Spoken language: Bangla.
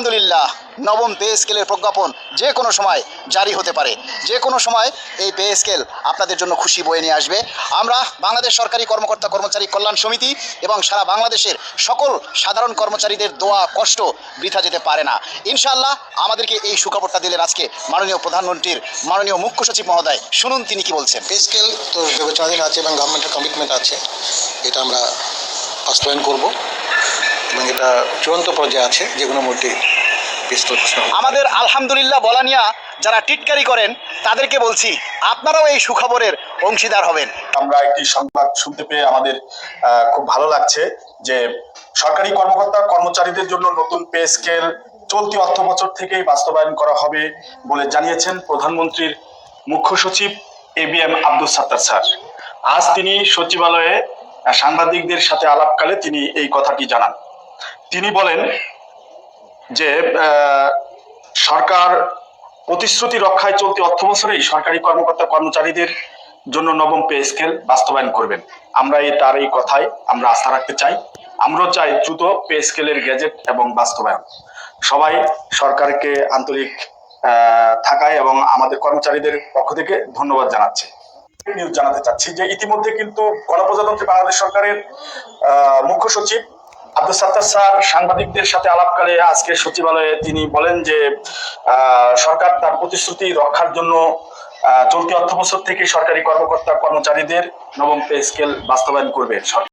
আলহামদুলিল্লাহ নবম পে স্কেলের প্রজ্ঞাপন যে কোনো সময় জারি হতে পারে। যে কোনো সময় এই পে স্কেল আপনাদের জন্য খুশি বয়ে নিয়ে আসবে। আমরা বাংলাদেশ সরকারি কর্মকর্তা কর্মচারী কল্যাণ সমিতি এবং সারা বাংলাদেশের সকল সাধারণ কর্মচারীদের দোয়া কষ্ট বৃথা যেতে পারে না। ইনশাআল্লাহ আমাদেরকে এই সুখবরটা দিলেন আজকে মাননীয় প্রধানমন্ত্রীর মাননীয় মুখ্য সচিব মহোদয়। শুনুন তিনি কি বলছেন। পে স্কেল তো বিবেচনাধীন আছে এবং গভর্নমেন্টের কমিটমেন্ট আছে, এটা আমরা বাস্তবায়ন করব এবং এটা চূড়ান্ত পর্যায়ে আছে, যে কোনো মুহূর্তে পে স্কেল ঘোষণা হবে। আমাদের আলহামদুলিল্লাহ বলা নিয়ে যারা টিটকারি করেন তাদেরকে বলছি, আপনারাও এই সুখবরের অংশীদার হবেন। আমরা একটি সংবাদ শুনতে পেয়ে আমাদের খুব ভালো লাগছে যে সরকারি কর্মকর্তা কর্মচারীদের জন্য নতুন পে স্কেল চলতি অর্থ বছর থেকেই বাস্তবায়ন করা হবে বলে জানিয়েছেন প্রধানমন্ত্রীর মুখ্য সচিব ABM আব্দুল সাত্তার স্যার। আজ তিনি সচিবালয়ে সাংবাদিকদের সাথে আলাপকালে তিনি এই কথাটি জানান। তিনি বলেন যে সরকার প্রতিশ্রুতি রক্ষায় চলতি অর্থ বছরেই সরকারি কর্মকর্তা কর্মচারীদের জন্য নবম পে স্কেল বাস্তবায়ন করবেন। আমরা তার এই কথায় আমরা আস্থা রাখতে চাই। আমরাও চাই দ্রুত পে স্কেলের গেজেট এবং বাস্তবায়ন। সবাই সরকারকে আন্তরিক থাকায় এবং আমাদের কর্মচারীদের পক্ষ থেকে ধন্যবাদ জানাচ্ছি। নিউজ জানাতে চাচ্ছি যে ইতিমধ্যে কিন্তু গণপ্রজাতন্ত্রী বাংলাদেশ সরকারের মুখ্য সচিব আব্দুল সাত্তার স্যার সাংবাদিকদের সাথে আলাপকালে আজকে সচিবালয়ে তিনি বলেন যে সরকার তার প্রতিশ্রুতি রক্ষার জন্য চলতি অর্থ বছর থেকে সরকারি কর্মকর্তা কর্মচারীদের নবম পে স্কেল বাস্তবায়ন করবে।